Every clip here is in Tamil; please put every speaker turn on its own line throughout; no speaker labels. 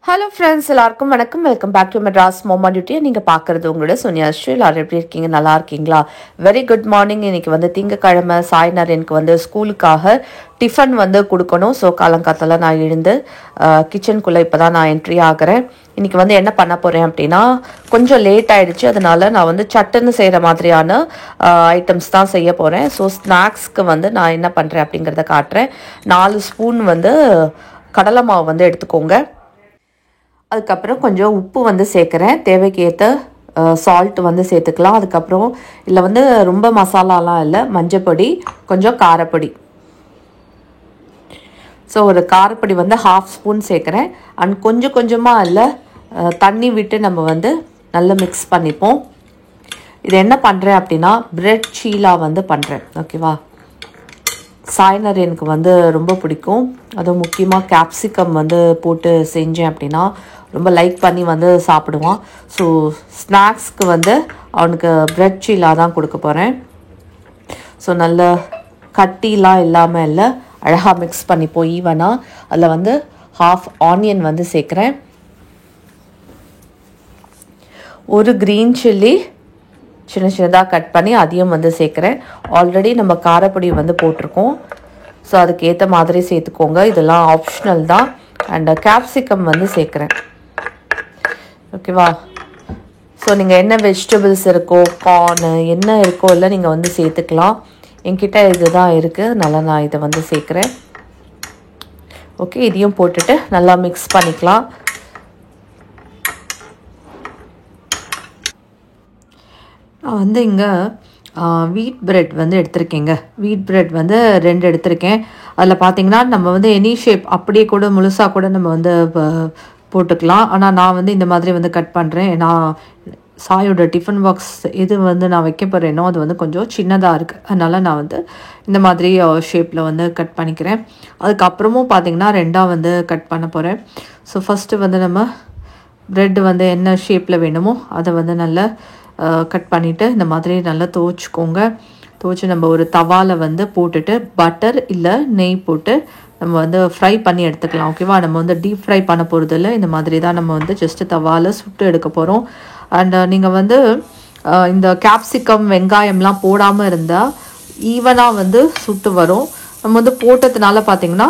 ஹலோ ஃப்ரெண்ட்ஸ், எல்லாருக்கும் வணக்கம். Welcome back to Madras Momoa டியூட்டியை நீங்கள் பார்க்குறது உங்களோட சோனியா ஸ்ரீ. எல்லாரும் எப்படி இருக்கீங்க? நல்லா இருக்கீங்களா? Very good morning. இன்றைக்கி வந்து திங்கக்கிழமை சாய்நாரனுக்கு வந்து ஸ்கூலுக்காக டிஃபன் வந்து கொடுக்கணும். ஸோ காலங்காத்தால நான் எழுந்து கிச்சனுக்குள்ளே இப்போ தான் நான் என்ட்ரி ஆகிறேன். இன்றைக்கி வந்து என்ன பண்ண போகிறேன் அப்படின்னா, கொஞ்சம் லேட் ஆகிடுச்சு. அதனால் நான் வந்து சட்டுன்னு செய்கிற மாதிரியான ஐட்டம்ஸ் தான் செய்ய போகிறேன். ஸோ ஸ்நாக்ஸ்க்கு வந்து நான் என்ன பண்ணுறேன் அப்படிங்கிறத காட்டுறேன். 4 ஸ்பூன் வந்து கடலை மாவு வந்து எடுத்துக்கோங்க. அதுக்கப்புறம் கொஞ்சம் உப்பு வந்து சேர்க்குறேன். தேவைக்கு ஏற்ற சால்ட் வந்து சேர்த்துக்கலாம். அதுக்கப்புறம் இதில் வந்து ரொம்ப மசாலாலாம் இல்லை, மஞ்சப்பொடி, கொஞ்சம் காரப்பொடி. ஸோ ஒரு காரப்பொடி வந்து 1/2 ஸ்பூன் சேர்க்குறேன். அண்ட் கொஞ்சம் கொஞ்சமாக இல்லை தண்ணி விட்டு நம்ம வந்து நல்லா மிக்ஸ் பண்ணிப்போம். இது என்ன பண்ணுறேன் அப்படின்னா, பிரெட் சீலா வந்து பண்ணுறேன். ஓகேவா? சாய்னர் எனக்கு வந்து ரொம்ப பிடிக்கும். அதுவும் முக்கியமாக கேப்சிகம் வந்து போட்டு செஞ்சேன் அப்படின்னா ரொம்ப லைக் பண்ணி வந்து சாப்பிடுவான். ஸோ ஸ்நாக்ஸ்க்கு வந்து அவனுக்கு பிரெட் சீலா தான் கொடுக்க போகிறேன். ஸோ நல்ல கட்டிலாம் இல்லாமல் இல்லை, அழகாக மிக்ஸ் பண்ணிப்போம் ஈவனாக. அதில் வந்து 1/2 ஆனியன் வந்து சேர்க்குறேன். ஒரு க்ரீன் சில்லி சின்ன சின்னதாக கட் பண்ணி அதையும் வந்து சேர்க்குறேன். ஆல்ரெடி நம்ம காரப்பொடி வந்து போட்டிருக்கோம். ஸோ அதுக்கு ஏற்ற மாதிரி சேர்த்துக்கோங்க. இதெல்லாம் ஆப்ஷனல் தான். அண்ட் கேப்சிகம் வந்து சேர்க்குறேன். ஓகேவா? ஸோ நீங்கள் என்ன வெஜிடபிள்ஸ் இருக்கோ, கார்னு என்ன இருக்கோ இல்லை நீங்கள் வந்து சேர்த்துக்கலாம். என்கிட்ட இது தான் இருக்குது, அதனால் நான் இதை வந்து சேர்க்குறேன். ஓகே, இதையும் போட்டுட்டு நல்லா மிக்ஸ் பண்ணிக்கலாம். நான் வந்து இங்கே வீட் பிரெட் வந்து எடுத்திருக்கேங்க. வீட் பிரெட் வந்து 2 எடுத்திருக்கேன். அதில் பார்த்தீங்கன்னா நம்ம வந்து எனி ஷேப் அப்படியே கூட முழுசாக கூட நம்ம வந்து போட்டுக்கலாம். ஆனால் நான் வந்து இந்த மாதிரி வந்து கட் பண்ணுறேன். ஏன்னா சாயோட டிஃபன் பாக்ஸ் எது வந்து நான் வைக்க போகிறேனோ அது வந்து கொஞ்சம் சின்னதாக இருக்குது. அதனால் நான் வந்து இந்த மாதிரி ஷேப்பில் வந்து கட் பண்ணிக்கிறேன். அதுக்கப்புறமும் பார்த்திங்கன்னா 2ஆக வந்து கட் பண்ண போகிறேன். ஸோ ஃபஸ்ட்டு வந்து நம்ம ப்ரெட்டு வந்து என்ன ஷேப்பில் வேணுமோ அதை வந்து நல்லா கட் பண்ணிவிட்டு இந்த மாதிரி நல்லா துவைச்சிக்கோங்க. துவைச்சி நம்ம ஒரு தவாவில் வந்து போட்டுட்டு பட்டர் இல்லை நெய் போட்டு நம்ம வந்து ஃப்ரை பண்ணி எடுத்துக்கலாம். ஓகேவா? நம்ம வந்து டீப் ஃப்ரை பண்ண போகிறது இல்லை, இந்த மாதிரி தான் நம்ம வந்து ஜஸ்ட்டு தவாவில் சுட்டு எடுக்க போகிறோம். அண்ட் நீங்கள் வந்து இந்த கேப்சிகம் வெங்காயம்லாம் போடாமல் இருந்தால் ஈவனாக வந்து சுட்டு வரும். நம்ம வந்து போட்டதுனால பார்த்திங்கன்னா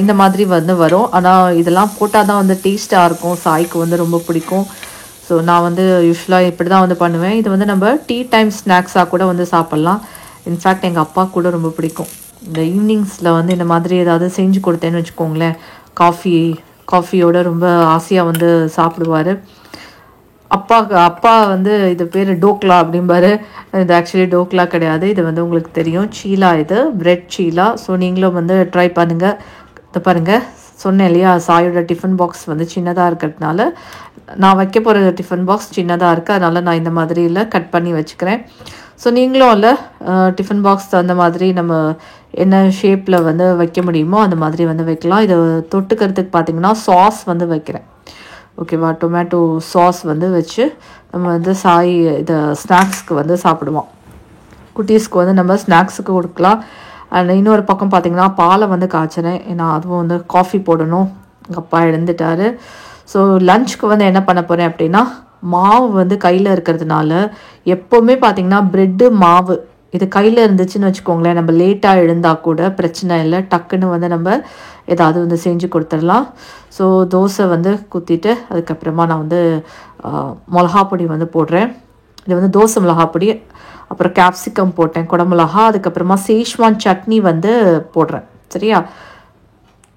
இந்த மாதிரி வந்து வரும். ஆனால் இதெல்லாம் போட்டால் தான் வந்து டேஸ்ட்டாக இருக்கும். சாய்க்கு வந்து ரொம்ப பிடிக்கும். ஸோ நான் வந்து யூஸ்வலாக இப்படி தான் வந்து பண்ணுவேன். இது வந்து நம்ம டீ டைம் ஸ்நாக்ஸாக கூட வந்து சாப்பிட்லாம். இன்ஃபேக்ட் எங்கள் அப்பா கூட ரொம்ப பிடிக்கும். இந்த ஈவினிங்ஸில் வந்து இந்த மாதிரி ஏதாவது செஞ்சு கொடுத்தேன்னு வச்சுக்கோங்களேன், காஃபியோட ரொம்ப ஆசையாக வந்து சாப்பிடுவார். அப்பா வந்து இது பேர் டோக்லா அப்படிம்பாரு. இது ஆக்சுவலி டோக்லா கிடையாது. இது வந்து உங்களுக்கு தெரியும், சீலா. இது பிரெட் சீலா. ஸோ நீங்களும் வந்து ட்ரை பண்ணுங்கள். இதை பாருங்கள், சொன்னேன் இல்லையா, சாயோட டிஃபன் பாக்ஸ் வந்து சின்னதாக இருக்கிறதுனால நான் வைக்க போகிற டிஃபன் பாக்ஸ் சின்னதாக இருக்குது. அதனால் நான் இந்த மாதிரியில் கட் பண்ணி வச்சுக்கிறேன். ஸோ நீங்களும் இல்லை டிஃபன் பாக்ஸ் அந்த மாதிரி நம்ம என்ன ஷேப்பில் வந்து வைக்க முடியுமோ அந்த மாதிரி வந்து வைக்கலாம். இதை தொட்டுக்கிறதுக்கு பார்த்திங்கன்னா சாஸ் வந்து வைக்கிறேன். ஓகேவா? டொமேட்டோ சாஸ் வந்து வச்சு நம்ம வந்து இதை ஸ்நாக்ஸ்க்கு வந்து சாப்பிடுவோம். குட்டீஸ்க்கு வந்து நம்ம ஸ்நாக்ஸுக்கு கொடுக்கலாம். அண்ட் இன்னொரு பக்கம் பார்த்திங்கன்னா பாலை வந்து காய்ச்சினேன். ஏன்னா அதுவும் வந்து காஃபி போடணும். எங்கள் அப்பா எழுந்துட்டார். ஸோ லஞ்சுக்கு வந்து என்ன பண்ண போகிறேன் அப்படின்னா, மாவு வந்து கையில் இருக்கிறதுனால எப்போவுமே பார்த்திங்கன்னா ப்ரெட்டு மாவு இது கையில் இருந்துச்சுன்னு வச்சுக்கோங்களேன், நம்ம லேட்டாக எழுந்தால் கூட பிரச்சனை இல்லை, டக்குன்னு வந்து நம்ம ஏதாவது வந்து செஞ்சு கொடுத்துடலாம். ஸோ தோசை வந்து குத்திட்டு அதுக்கப்புறமா நான் வந்து மிளகாப்பொடி வந்து போடுறேன். இது வந்து தோசை மிளகாப்பொடி, அப்புறம் கேப்சிகம் போட்டேன், குடமிளகா, அதுக்கப்புறமா சேஷ்வான் சட்னி வந்து போடுறேன். சரியா?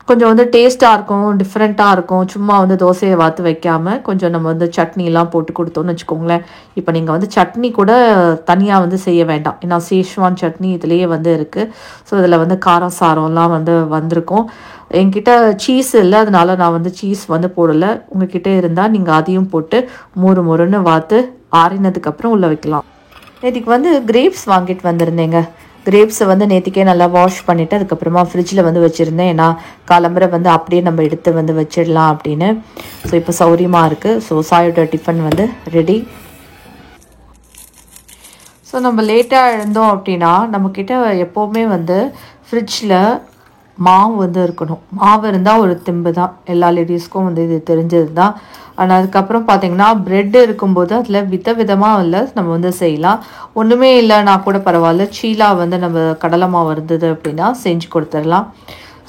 கொஞ்சம் வந்து டேஸ்ட்டாக இருக்கும், டிஃப்ரெண்ட்டாக இருக்கும். சும்மா வந்து தோசையை வாத்து வைக்காமல் கொஞ்சம் நம்ம வந்து சட்னிலாம் போட்டு கொடுத்தோன்னு வச்சுக்கோங்களேன். இப்போ நீங்கள் வந்து சட்னி கூட தனியாக வந்து செய்ய வேண்டாம். ஏன்னா சேஷ்வான் சட்னி இதுலேயே வந்து இருக்குது. ஸோ இதில் வந்து காரம் சாரம்லாம் வந்து வந்திருக்கும். என்கிட்ட சீஸ் இல்லை, அதனால நான் வந்து சீஸ் வந்து போடலை. உங்ககிட்ட இருந்தால் நீங்கள் அதையும் போட்டு மொறுன்னு வாத்து ஆறினதுக்கப்புறம் உள்ளே வைக்கலாம். நேற்றுக்கு வந்து கிரேப்ஸ் வாங்கிட்டு வந்திருந்தேங்க. கிரேப்ஸை வந்து நேற்றுக்கே நல்லா வாஷ் பண்ணிவிட்டு அதுக்கப்புறமா ஃப்ரிட்ஜில் வந்து வச்சுருந்தேன். ஏன்னா காலம்பரை வந்து அப்படியே நம்ம எடுத்து வந்து வச்சிடலாம் அப்படின்னு. ஸோ இப்போ சௌரியமாக இருக்குது. ஸோ சாயோட டிஃபன் வந்து ரெடி. ஸோ நம்ம லேட்டாக எழுந்தோம் அப்படின்னா நம்மக்கிட்ட எப்போவுமே வந்து ஃப்ரிட்ஜில் மாவு வந்து இருக்கணும். மாவு இருந்தால் ஒரு தெம்பு தான். எல்லா லேடிஸ்க்கும் வந்து இது தெரிஞ்சது தான். ஆனால் அதுக்கப்புறம் பார்த்தீங்கன்னா ப்ரெட் இருக்கும்போது அதில் விதவிதமாக இல்லை நம்ம வந்து செய்யலாம். ஒன்றுமே இல்லைனா கூட பரவாயில்ல, சீலா வந்து நம்ம கடலை மாவு இருந்தது அப்படின்னா செஞ்சு கொடுத்துடலாம்.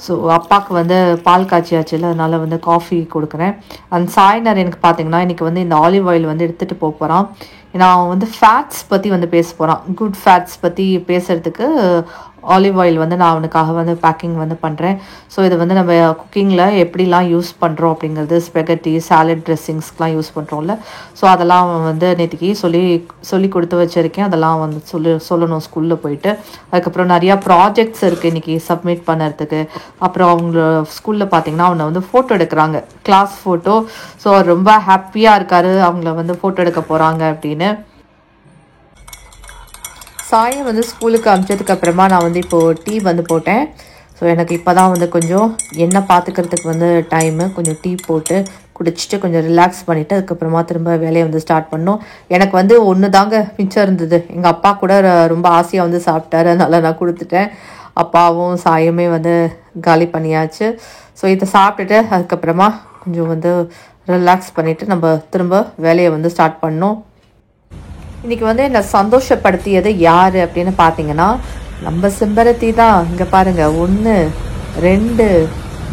ஸோ அப்பாவுக்கு வந்து பால் காய்ச்சியாச்சுல, அதனால் வந்து காஃபி கொடுக்குறேன். அண்ட் சாய்னர் எனக்கு பார்த்தீங்கன்னா இன்றைக்கி வந்து இந்த ஆலிவ் ஆயில் வந்து எடுத்துகிட்டு போக போகிறான். ஏன்னா அவன் வந்து ஃபேட்ஸ் பற்றி வந்து பேச போகிறான். குட் ஃபேட்ஸ் பற்றி பேசுகிறதுக்கு ஆலிவ் ஆயில் வந்து நான் அவனுக்காக வந்து பேக்கிங் வந்து பண்ணுறேன். ஸோ இதை வந்து நம்ம குக்கிங்கில் எப்படிலாம் யூஸ் பண்ணுறோம் அப்படிங்கிறது, ஸ்பெகட்டி சாலட் ட்ரெஸ்ஸிங்ஸ்க்கெலாம் யூஸ் பண்ணுறோம்ல, ஸோ அதெல்லாம் வந்து நேற்றுக்கு சொல்லி கொடுத்து வச்சுருக்கேன். அதெல்லாம் வந்து சொல்லணும் ஸ்கூலில் போயிட்டு. அதுக்கப்புறம் நிறையா ப்ராஜெக்ட்ஸ் இருக்குது இன்றைக்கி சப்மிட் பண்ணுறதுக்கு. அப்புறம் அவங்க ஸ்கூலில் பார்த்திங்கன்னா அவனை வந்து ஃபோட்டோ எடுக்கிறாங்க, கிளாஸ் ஃபோட்டோ. ஸோ ரொம்ப ஹாப்பியாக இருக்கார் அவங்கள வந்து ஃபோட்டோ எடுக்க போகிறாங்க அப்படின்னு. சாயம் வந்து ஸ்கூலுக்கு அனுப்பிச்சதுக்கு அப்புறமா நான் வந்து இப்போது டீ வந்து போட்டேன். ஸோ எனக்கு இப்போ தான் வந்து கொஞ்சம் எண்ணெய் பார்த்துக்கிறதுக்கு வந்து டைமு. கொஞ்சம் டீ போட்டு குடிச்சிட்டு கொஞ்சம் ரிலாக்ஸ் பண்ணிவிட்டு அதுக்கப்புறமா திரும்ப வேலையை வந்து ஸ்டார்ட் பண்ணோம். எனக்கு வந்து ஒன்று தாங்க மிச்சம் இருந்தது. எங்கள் அப்பா கூட ரொம்ப ஆசையாக வந்து சாப்பிட்டாரு, அதனால் நான் கொடுத்துட்டேன். அப்பாவும் சாயமே வந்து காலி பண்ணியாச்சு. ஸோ இதை சாப்பிட்டுட்டு அதுக்கப்புறமா கொஞ்சம் வந்து ரிலாக்ஸ் பண்ணிவிட்டு நம்ம திரும்ப வேலையை வந்து ஸ்டார்ட் பண்ணோம். இன்றைக்கி வந்து என்னை சந்தோஷப்படுத்தியது யார் அப்படின்னு பார்த்தீங்கன்னா நம்ம செம்பருத்தி தான். இங்கே பாருங்கள், 1 2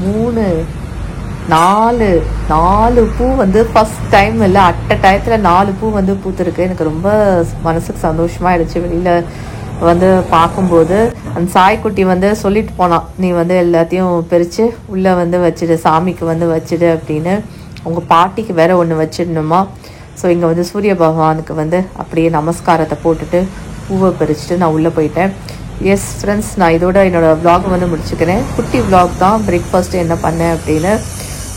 3 4 பூ வந்து ஃபஸ்ட் டைம் இல்லை, அட்ட டயத்தில் 4 பூ வந்து பூத்துருக்கு. எனக்கு ரொம்ப மனசுக்கு சந்தோஷமாகிடுச்சு வெளியில் வந்து பார்க்கும்போது. அந்த சாய்க்குட்டி வந்து சொல்லிட்டு போனான், நீ வந்து எல்லாத்தையும் பிரித்து உள்ளே வந்து வச்சிடு, சாமிக்கு வந்து வச்சிடு அப்படின்னு. உங்கள் பாட்டிக்கு வேற ஒன்று வச்சிடணுமா. ஸோ இங்கே வந்து சூரிய பகவானுக்கு வந்து அப்படியே நமஸ்காரத்தை போட்டுட்டு பூவை பறிச்சுட்டு நான் உள்ளே போயிட்டேன். எஸ் ஃப்ரெண்ட்ஸ், நான் இதோட என்னோடய விலாக் வந்து முடிச்சுக்கிறேன். குட்டி விலாக் தான், பிரேக்ஃபாஸ்ட்டு என்ன பண்ணேன் அப்படின்னு.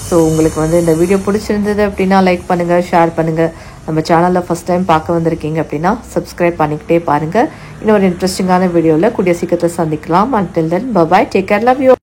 ஸோ உங்களுக்கு வந்து இந்த வீடியோ பிடிச்சிருந்தது அப்படின்னா லைக் பண்ணுங்கள், ஷேர் பண்ணுங்கள். நம்ம சேனலில் ஃபஸ்ட் டைம் பார்க்க வந்திருக்கீங்க அப்படின்னா சப்ஸ்கிரைப் பண்ணிக்கிட்டே பாருங்கள். இன்னொரு இன்ட்ரெஸ்டிங்கான வீடியோவில் கூடிய சீக்கிரத்தில் சந்திக்கலாம். Until then bye, take care, love you.